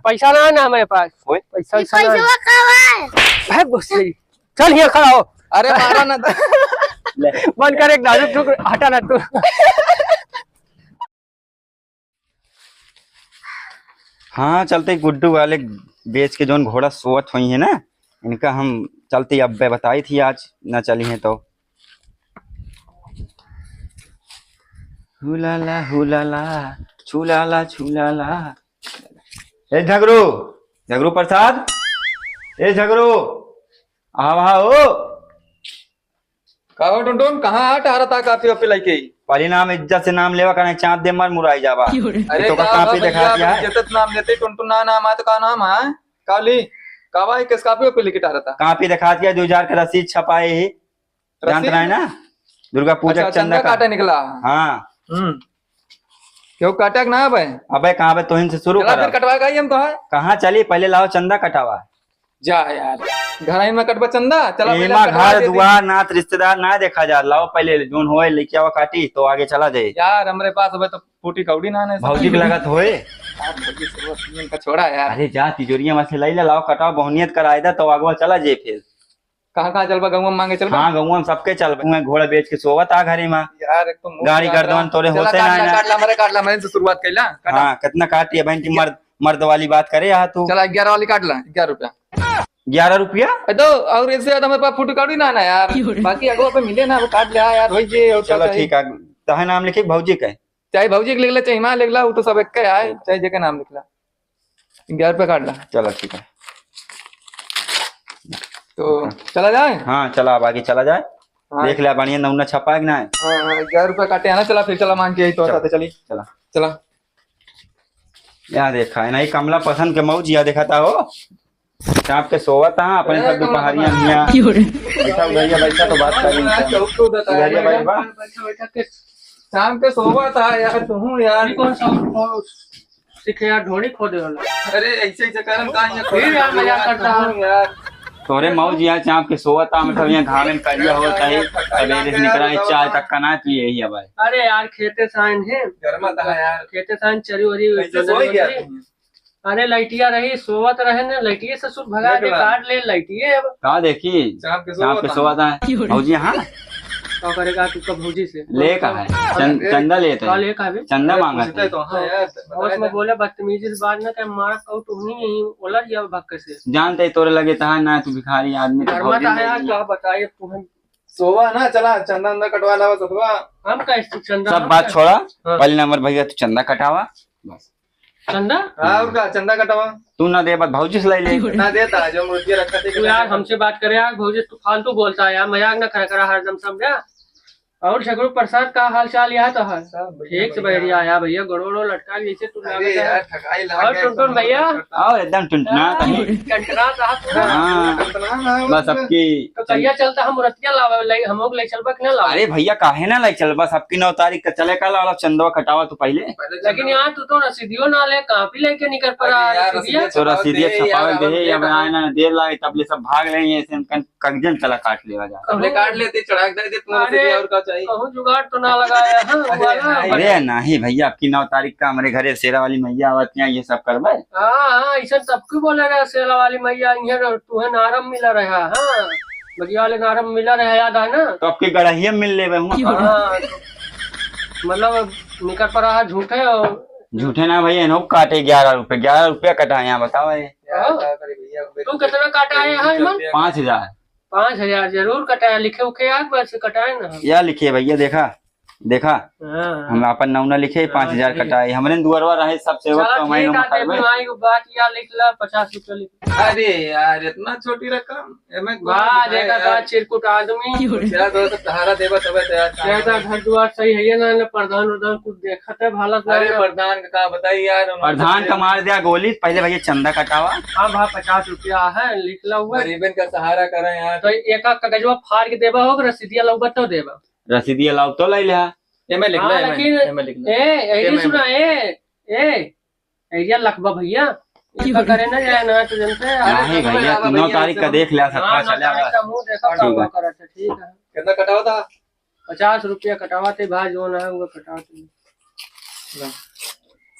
पैसा ना ना हमारे पास पैसा है गुस्से। चल यहाँ खड़ा हो। अरे मारा ना बंद कर एक नाजुक टुक हटा ना तू। हाँ चलते गुड्डू वाले बेच के जोन घोड़ा सोवत हुई है ना, इनका हम चलते अब बताई थी आज न चली है तो। हुलाला छुलाला। ए झगरू झगरू प्रसाद, ए झगरू आओ। कहो टुनटुन कहाँ हट आ रहा था काफी वापी लेके? पहली नाम इज्जत से नाम लेवा करना, चाप दे मर मुराई जावा। अरे तो काफी दिखा दिया है। इज्जत नाम लेते टुनटुन ना नाम है तो का नाम है काली कावा किस काफी वापी लेके आ रहा था? काफी दिखा दिया 2000 का रसीद छपाए ही, जानते है ना दुर्गा पूजा चंदा काटा निकला। हाँ क्यों काटा ना है भाई? अबे कहाँ पे तोहिन से शुरू कर कटवा गई हम तो है। कहाँ चली पहले लाओ चंदा कटावा। जा यार घर में कटवा चंदा चला घर दुआर नात रिश्तेदार ना देखा जा, लाओ पहले जोन होए लेके आवा काटी तो आगे चला जाए। यार हमारे पास अब तो फूटी कौड़ी ना है भौजी की लगत होए का छोड़ा यार। अरे जा तिजोरिया में से लाई लाओ कटाओ बहुनियत कराए दा तो आगवा चला जाए। फिर कहाँ चलबा गाँव में मांगे चलबा? हाँ गाँव में सबके चल घोड़ा बेच के सोवत आ घरे में यार। एक तो गाड़ी कर दो तोरे होते ना काटला मैंने से शुरुआत कैला। हाँ कितना काटी है बहन की मर्द वाली बात करे यहाँ तू। चला 11 वाली काट ला 11 रुपया। 11 रुपया तो और इससे ज्यादा मेरे पास फूट काटी ना यार, बाकी अगो पे मिले ना वो काट लिया यार भाई जी। चलो ठीक है तहे नाम लिखे भौजी का, चाहे भौजी के लिख ला चाहे माँ लिख ला, वो तो सब एक का है, चाहे जगह नाम लिख ला। 11 रुपया काट ला। चलो ठीक है तो चला जाए। हाँ चला अब आगे चला जाए। देख लिया बढ़िया नमूना छपा है कि ना? 11 रुपया काटे है ना। चला फिर चला मान के तो साथे चली। चला चला यहाँ देखा है नहीं कमला पसंद के मऊ जिया देखा था हो चाप के सोवा था अपने सब दोपहरिया मियां बैठा तो बात कर शाम के सोवा था यार तू यार। कौन सा सीखे यार ढोड़ी खोदे वाला। अरे ऐसे करम कहां फिर यार मजाक करता हूं यार। तोरे मऊ जिया चाप के सोवा था मतलब यहाँ घाम में करिया होता है सवेरे से निकला है चाय तक का ना पिए ही। अब अरे यार खेते साइन है गर्मा था यार। खेते साइन चरी वरी अरे लइटिया रही सोवत रहे ना, लइटिये ससुर भगा दे काट ले लइटिये। अब कहा देखी चाप के सोवा था भौजी। हाँ क्या करेगा तू कब भौजी से ले का है चंदा लेते ले का है चंदा मांगा तो हां यार। बस में बोले बदतमीजी से बात ना कर मारा कहू तू नहीं ओलर जा भक्के से जानते तोरे लगे था ना तू भिखारी आदमी धर्मा था यार। क्या बताइए तुम्हें सोवा ना चला चंदा अंदर कटवा लावा सतवा हम का चंदा सब बात छोड़ा। पहले नंबर भैया तू चंदा कटावा बस। चंदा हाँ उनका चंदा कटवा तू ना दे बात भौजी से ले ना देता जो मुर्गी रखा थे। तू यार हमसे बात करे यार भौजी तू फालतू बोलता है यार, मजाक ना करा हरदम समझा। और झगड़ू प्रसाद का हाल चाल यहाँ तो है ठीक से बढ़िया आया भैया गड़ोड़ो लटका जैसे तू और टुनटुन भैया और एकदम टुनटुना बस सबकी तो कहिया चलता हम रतिया लावे हम लोग ले चलबा कि ना लावे? अरे भैया काहे ना ले चल बस सबकी 9 तारीख का चले का लाला चंदवा कटावा तू पहले। लेकिन यार तू तो रसीदियो ना ले काफी लेके निकल पड़ा रसीदिया तो रसीदिया छपावे दे अब आए ना देर लागे तब ले सब भाग रहे हैं ऐसे कंजन चला काट लेवा जा हमने काट लेते चढ़ा दे इतना रसीदिया और का चाहिए। कहूं जुगाड़ तो ना लगाया है। अरे नहीं भैया आपकी 9 तारीख का हमारे घरे शेरा वाली मैया आवती है ये सब करवाए। हाँ ऐसा सबको बोले रहा शेरा वाली मैया तुम्हें नारम मिला रहा। हाँ बढ़िया वाले नारम मिला रहा याद है ना? तो आपकी गड़हिया मिल ले मतलब निकल पड़ा है झूठे और झूठे ना भैया नो काटे 11 रुपया कटा यहाँ बताओ। तू कितना काटा है? 5000 5000 जरूर कटाया लिखे उखे यार बस कटाए ना या लिखिए भैया देखा हम अपन नौना लिखे 5000 कटाए हमने दुआरवा रहे सब सेवक कमाई बात या लिख ला 50 रुपया लिख। अरे यार इतना छोटी रकम चिरकुट आदमी सहारा देवा घर द्वार सही है ना प्रधान उधान कुछ देखा था भाला। अरे प्रधान का बताइए यार। प्रधान का मार दिया गोली पहले भैया चंदा कटावा। हाँ भाई 50 रुपया है लिखला हुआ गरीबन का सहारा करे यार। तो एक कागजवा फाड़ के देवा होगा रसीदिया लौबत तो देवा रसीदिया लाओ तो ले लिया ये मैं लिख ला लेकिन ए सुना ए लखबा भैया करे ना जाए ना तो जनते नहीं भैया 9 तारीख का देख लिया सबका चलेगा। मुंह देखा ठीक है कितना कटावा था? 50 रुपया कटावाते भाई जो ना है वो कटावाते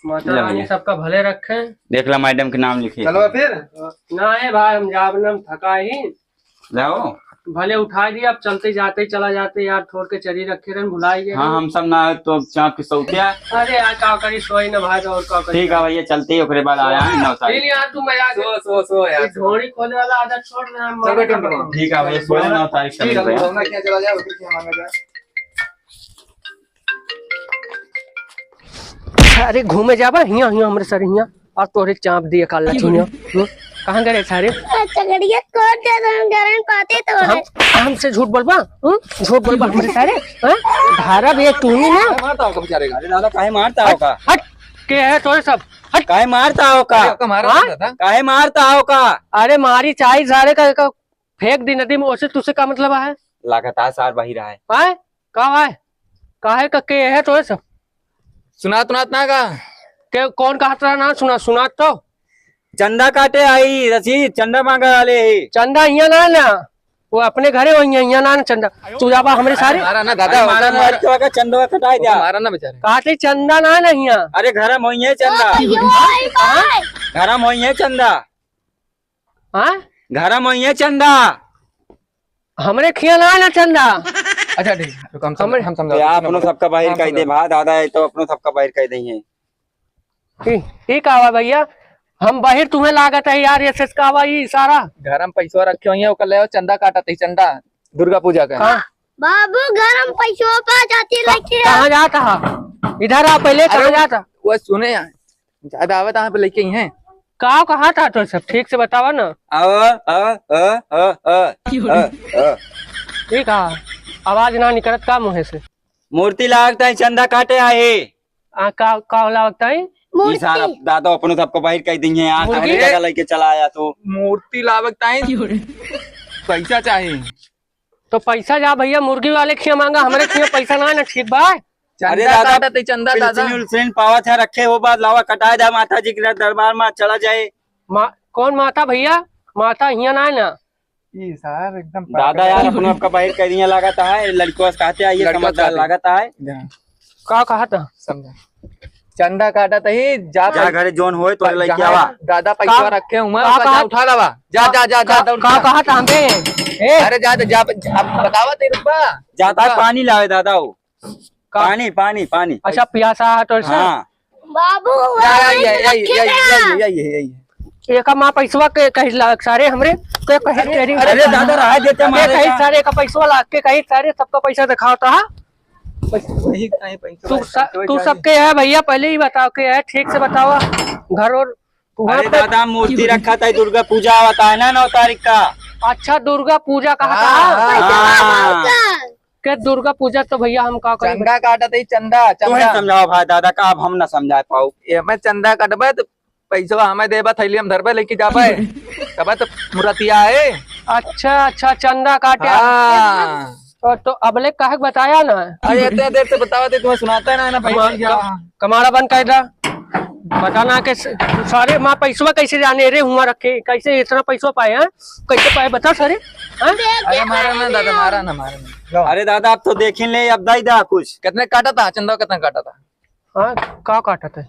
माता ले रानी भैया। सबका भले रखे। देख ला मैडम के नाम लिखे चलो फिर। ना है भाई, हम जाब थका ही, जाओ। भले उठा दिया, अब चलते जाते ही चला जाते यार, छोड़ के चली रखे रहन, भुला ही गए। हाँ हम सब ना तो चाप के सौतिया। अरे यार का करी, सोई ना भाई, और का करी। ठीक है भैया, चलते ही ओकरे बाद आया है 9 तारीख। नहीं यार, तू मजाक सो यार। झोड़ी खोले वाला आदत छोड़ ना। चल बेटा, बेटा। ठीक है भैया, सोए 9 तारीख ठीक चलेंगे है, भैया। सोना क्या चला जाए, फिर क्या मांगा जाए। अरे घूमे जाबा हिया हिया हमरे सर हिया, और तोरे चाप दिए काला चुनिया। कहाँ गए सारे? चगड़िया कोट दे दन गरन पाते तो हम हमसे झूठ बोलबा? झूठ बोलबा हमरे सारे? धारा भी एक तूनी ना। मारता होगा बेचारे का। अरे दादा काहे मारता हो का? हट के है तोरे सब, हट। काहे मारता हो का? आपका मारा हाँ? था। काहे मारता हो का? अरे मारी चाय सारे का फेंक दी नदी में, उससे तुझसे का मतलब है? लगातार सार बही रहा है। आए का है? काहे का के है तोरे सब? सुनात ना का। के कौन कहत रहा ना? सुना तो चंदा काटे आई रसीद, चंदा मांगा वाले ही। चंदा हिया ना, वो अपने घरे वही हिया ना चंदा। तू जाबा हमरे सारे मारा ना दादा, अरे मारा मोबाइल के वक्त चंदा कटाई दिया। मारा ना बेचारे। काटे चंदा ना हिया। अरे घर में है चंदा, घर में है चंदा, हाँ घर में है चंदा। हमरे खिया ना चंदा। अच्छा ठीक है, रुको, हम तो समझा। आप अपनो सबका बाहर कह दे, भा दादा है तो अपनो सबका बाहर कह देंगे। ठीक आवा भैया, हम बाहर तुम्हें लागत है यार, ऐसे का आवा ये सारा। घर में पैसा रखे हुए ओकर ले चंदा काटा थी, चंदा दुर्गा पूजा का। कहाँ बाबू गरम पैसों पा जाती लेके कहाँ जाता है? इधर आ पहले, कहाँ जाता? वो सुने यार, ज्यादा आवत यहाँ पे लेके ही हैं। कहाँ था तो सब ठीक से बतावा ना। ठीक है, आवाज ना निकलत का मुँह से? मूर्ति लागता है, चंदा काटे आए। का लगता है? ई सारा दादा अपनो सबको बाहर कह देंगे यार, मुर्गी? हमारी जगह लेके चला आया तो। मूर्ति लावकता है, पैसा चाहिए। तो पैसा जा भैया, मुर्गी वाले खिया मांगा, हमारे खिया पैसा ना ठीक बा। अरे चंदा दादा, काटा थी, चंदा दादा। पिलसिन पावत है रखे हो, बाद लावा कटाए दा, माता जी के दरबार में चला जाए। कौन माता भैया? माता हिया ना। ये सर एकदम दादा यार अपनो आपका बाहर कह दिया लागता है, लड़कों से कहते आइए, लड़का समझदार कहते। लागता है। का कहा था? समझा। चंदा काटा थी, जा जा घरे जोन होए तो लेके जहाँ आवा। दादा पैसा का- रखे हुए का- जा उठा लावा। जा जा जा जा दौड़ का जा। कहा था हमें? अरे जा जा अब बतावा तेरे रुपा जाता है पानी लावे दादा वो, पानी पानी पानी। अच्छा पियासा है तो हाँ बाबू यही एक माँ पैसवा के कही लाग सारे हमरे के कही। अरे दादा रहा देते हमारे कही सारे का पैसवा लाग के कही सारे सबका पैसा दिखाओ तो। तू सबके है भैया, पहले ही बताओ के है, ठीक से बताओ घर और वहाँ अरे पे। दादा मूर्ति रखा था, दुर्गा पूजा आता है ना 9 तारीख का। अच्छा दुर्गा पूजा कहा हाँ, था? हाँ। के दुर्गा पूजा तो भैया हम का करें? चंदा काटा थी, चंदा तुम्हें चंदा समझाओ भाई दादा का, अब हम ना समझा पाओ। ये मैं चंदा कटबे तो पैसा हमें देबा, थैली हम धरबे लेके जाबे तब तो मुरतिया है। अच्छा चंदा काटे। हाँ। तो अबले काहे बताया ना? अरे इतने देर से बतावा थे, तुम्हें सुनाता है ना पैसा। कमाड़ा बंद कर दा, बताना के सारे माँ पैसवा कैसे जाने रे हुआ रखे, कैसे इतना पैसा पाए हैं? कैसे पाए बता सारे? अरे मारा ना दादा, मारा ना। अरे दादा अब तो देखें ले, अब दाई दा कुछ। कितने काटा था चंदा, कितना काटा था? हाँ का काटा था?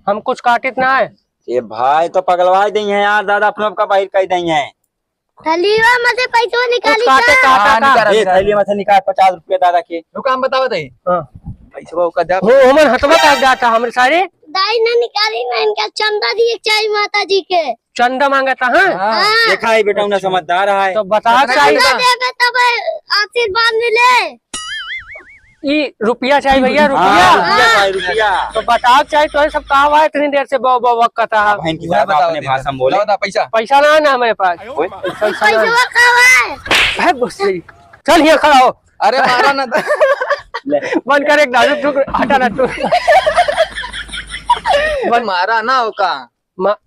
हम कुछ काटित ना है। ये भाई तो पगलवा देंगे यार दादा, अपने आपका बाहर कह देंगे। थलीवा में से पैसों निकाली काटे का काटा ये थैली में से निकाल 50 रुपया दादा के। रुका हम बतावा थे पैसा का जा। हो हमन हथवा काट जाता हमरे सारे। दाई ने निकाली ना, इनका चंदा दिए चाहिए माता जी के। चंदा मांगा था। हाँ हाँ। देखा है बेटा, उन्हें समझदार है। तो बता चाहिए चंदा देवे तब आशीर्वाद मिले। ये रुपया चाहिए भैया, हाँ, रुपया। रुपया चाहिए, रुपया। तो बताओ चाहिए तो सब कहा हुआ है इतनी देर से बो कथा। बहन की दादा अपने भाषा में बोले। पैसा पैसा ना है ना हमारे पास। पैसवा कहाँ है? चल यहाँ खड़ा हो। अरे मारा ना बंद कर, एक दारू टूक हटा ना तू। मारा ना होका।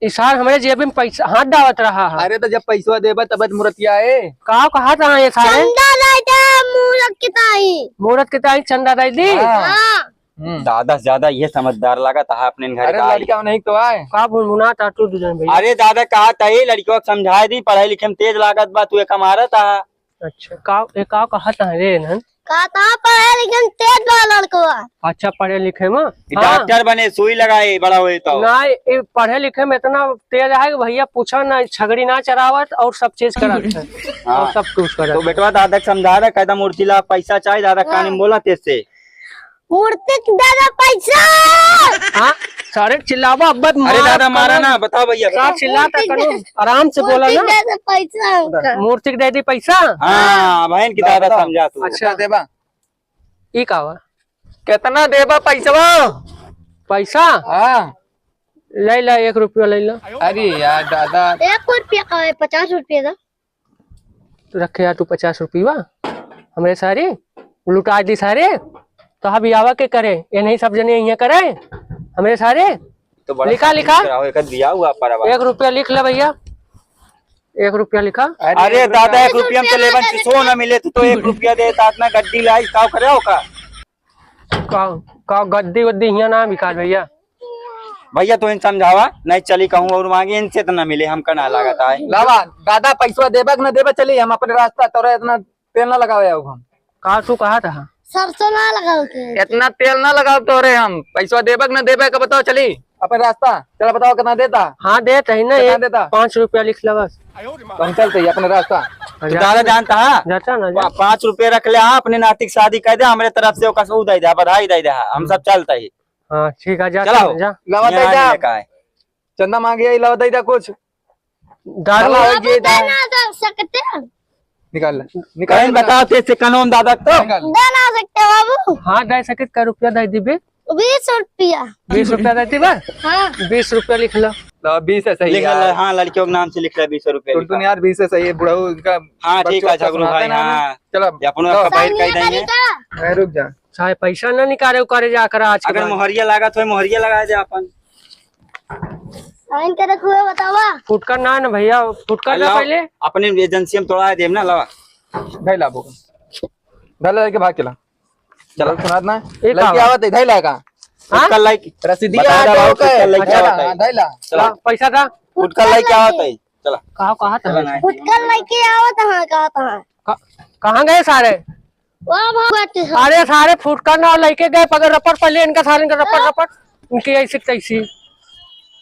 इशार हमारे जेब में पैसा हाथ डावत रहा है। अरे तो जब पैसा देबा तब मुरतिया है। कहा था ये सारे? चंदा लाइटा मूरत की ताई। मुहूर्त के तारीख चंदा दे दी। हाँ दादा से ज्यादा ये समझदार लगा था अपने घर अरे का। लड़का नहीं तो आए। का मुना था तू दुजन भैया। अरे दादा कहा था ये लड़कियों को समझा दी, पढ़ाई लिखे में तेज लागत बा, तू एक हमारा था। अच्छा का कहता है रे नन कहा था पढ़े लेकिन तेज वाला लड़का। अच्छा पढ़े लिखे में डॉक्टर बने सुई लगाए बड़ा हुए तो नहीं पढ़े लिखे में इतना तेज है कि भैया पूछा ना छगड़ी ना चरावत और सब चीज करत है और सब कुछ करत। तो बेटवा दादा समझा रहा कहता मूर्ति ला पैसा चाहिए दादा कान में बोला तेज से मूर्ति दादा पैसा। हाँ सारे चिल्लावा अब अरे दादा मारा ना बताओ भैया साथ चिल्लाता करो आराम से बोला ना दादा पैसा। मूर्ति के दे दी पैसा। हाँ बहन की दादा समझा तू अच्छा देबा ई का हुआ कितना देबा पैसा? पैसा हाँ ले ला 1 रुपया ले ला। अरे यार दादा 1 रुपया का है 50 रुपये का। तू रखे यार तू 50 रुपया हमरे सारे लुटा दी सारे तो हम आवा के करे ये नहीं सब जने यहाँ करे हमरे सारे तो बड़ा लिखा लिखा एक दिया हुआ पर 1 रुपया लिख ले भैया 1 रुपया लिखा। अरे दादा 1 रुपया में तो लेवन सो न मिले तो 1 रुपया देता इतना गड्डी लाई का करे हो का गद्दी वद्दी यहाँ ना बिकार भैया भैया तो इन समझावा नहीं चली कहूँ और मांगे इनसे तो न मिले हमका ना लगाता है लावा दादा पैसा देबा कि न देबा चलिए हम अपने रास्ता तोरा इतना तेल ना लगावे हम का तू कहा था सरसों ना लगाओ के। इतना तेल ना लगाओ तोरे हम पैसा देबा कि न देबा का बताओ चली अपने रास्ता चला बताओ कितना देता? हाँ देता है ना कितना देता? 5 रुपया लिख ला बस तो हम चलते अपने रास्ता। तो दादा जानता है जाता ना जा। 5 रुपये रख ले हाँ अपने नाती की शादी कर दे हमारे तरफ से कसू दे दे बधाई दे दे हम सब चलते ही हाँ ठीक है जा चलो। जा लावा दे यहाँ जा नहीं लेका है। चंदा मांगे लावा दे जा कुछ दारू बाबू देना दे सकते हैं। निकाल ले कहीं निकाल बताओ तेरे कनोम दादा तो निकाल देना सकते हैं बाबू। हाँ दे सके का रुपया दे दीबे 20 रुपया। 20 रुपया दे दीबे हाँ 20 रुपया लिख लो। लावा 20 है सही लिख यार। ले हाँ लड़कियों के नाम से लिख ले 20 रुपये टुनटुन यार 20 है सही है बुढ़ऊ इनका हाँ ठीक है झगड़ू भाई सुनाते ना हमें। हाँ चलो अपनों का बाहर कह देंगे मैं रुक जा चाहे पैसा ना निकाले उकारे जाकर आज के अगर बाद। मोहरिया लगा तो मोहरिया लगा दे अपन साइन करे हुए बतावा। फुटकर ना ना भैया फुटकर ना लाओ, पहले अपने एजेंसी में तोड़ा देव ना लवा ढाई लाख होगा ढाई लाख के भाग चला चलो सुना ना एक लड़की आवा। आवत है ढाई लाख का हाँ? उठकर लाइक रसीदिया बता दे बाबू, फुटकर लाइक क्या होता है? ढाई लाख चला पैसा था उठकर लाइक क्या होता है चला कहा था फुटकर लेके आवत है कहा कहाँ गए सारे वाह बात अरे सारे फुटकर ना लेके गए पगर रपट पहले इनका सारे इनका रपट रपट इनकी ऐसी तैसी